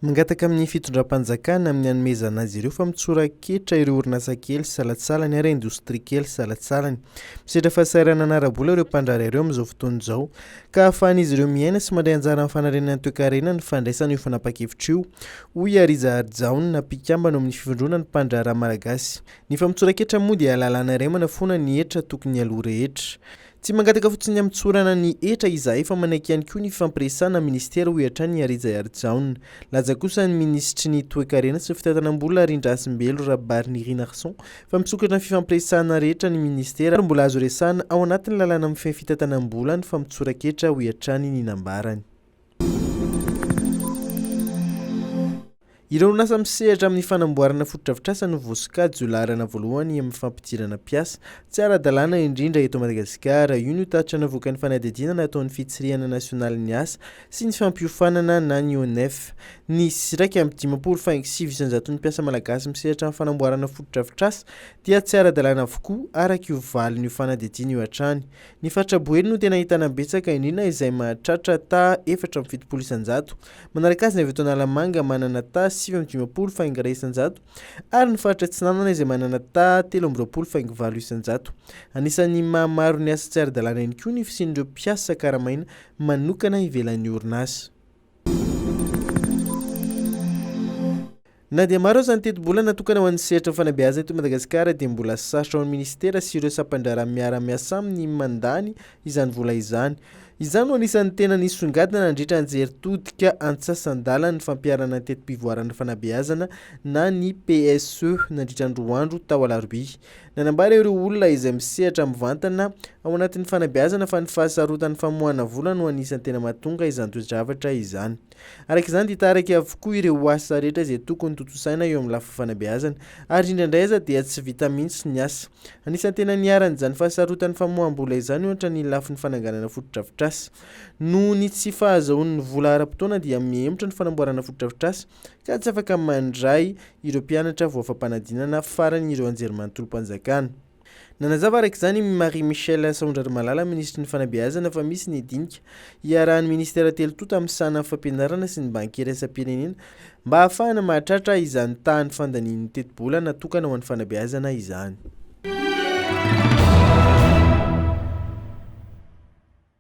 Mangataka amin'ny fitondram-panjakana amin'ny hanomezana azy ireo famotsoran-ketra ireo orinasa kely salatsalany ary indostria kely salatsalany. Misehatra fahasahiranana anara-bola ireo mpandraharaha ireo amin'izao fotoana izao ka ahafahan'izy ireo miaina sy mandray anjara amin'ny fanarenan'ny toe-karena ny fandraisana io fanapa-kevitra io. Hoy ara-dalàna mpikambana amin'ny fivondrona ny mpandraharaha malagasy. Ny famotsoran-ketra moa dia lalàna iray manafona ny hetra tokony aloha rehetra. Tsy mangataka fotsiny amitsorana ny hetra izahay fa manaiky ihany koa ny fifampiresahana minisitera hoy hatrany ara-dalàna. Laza kosa ny ministitry Toe-karena sy fitantanam-bola rindrasimbelo rabarnirina rison fa misokatra ny fifampiresahana rehetra ny ministera ary mbola azo resahana ao anatin'ny lalàna amin'ny fitantanam-bola ny famotsoran-ketra hoy hatrany ny nambarany. Ireo orinasa misehatra amin'ny fanamboarana fotodrafitrasa no voasokajy jolarana voalohany amin'ny fampidirana mpiasa tsy ara-dalàna indrindra eto Madagasikara. Io no tatrana avokan'ny fanadidina nataon'ny fitsirihana nasionalin'ny asa sy ny fampiofanana na ny hoan'ny. Ny siraika amin'ny 5.5 isan-jaton'ny mpiasa malagasy misehatra amin'ny fanamboarana fotodrafitrasa dia tsy ara-dalàna avokoa araka io valin'io fanadidina io hatrany. Ny fatraboely no tena ahitana betsaka indrindra izay mahatratra ta 4.7 isan-jato. Manaraka azy ny avy eto Analamanga manana ta 5.5 isan-jato ary ny faritra Atsinanana izay manana ta 13.8 isan-jato. Anisan'ny mahamaro ny asa tsy ara-dalàna ihany koa ny fisian'ireo mpiasa karamaina manokana ivelan'ny orinasa. Na dia maro aza ny teti-bola natokana ho an'ny sehatra fanabeazana eto Madagasikara dia mbola sarotra ao amin'ny ministera sy ireo mpandraharaha miara-miasa aminy mandany izany vola izany. Izany no anisan'ny tena nisongadina nandritra anjeritodika antsasan-dalana ny fampiarana ny tetim-pivoaran'ny Fanabeazana na ny PSE nandritra ny 2 andro tao Alarobia. Nanambara ireo olona izay misehatra mivantana ao anatin'ny Fanabeazana fa ny fahasarotan'ny famoahana vola no anisan'ny tena mahatonga izany toe-javatra izany. Araka izany dia tarika avokoa ireo asa rehetra izay tokony tontosaina eo amin'ny lafiny Fanabeazana ary indraindray aza dia tsy vita mihitsy ny asa. Anisan'ny tena niaran'izany fahasarotan'ny famoaham-bola izany ohatra ny lafiny fananganana fotodrafitrasa. Noho ny tsy fahazahoan'ny vola ara-potoana dia miemotra ny fanamboarana fotodrafitrasa ka tsy afaka mandray ireo mpianatra voafa-panadinana farany ireo anjerimanontolo-panjakana. Nanazava araka izany Michel Malala ministry ny Fanabeazana fa misy ny dinika iarahan'ny ministera telo-tota amin'ny sana fampianarana sy ny banky iraisam-pirenena mba ahafahana mahatratra izany tahan'ny fandanian'ny teti-bola natokana ho an'ny Fanabeazana izany.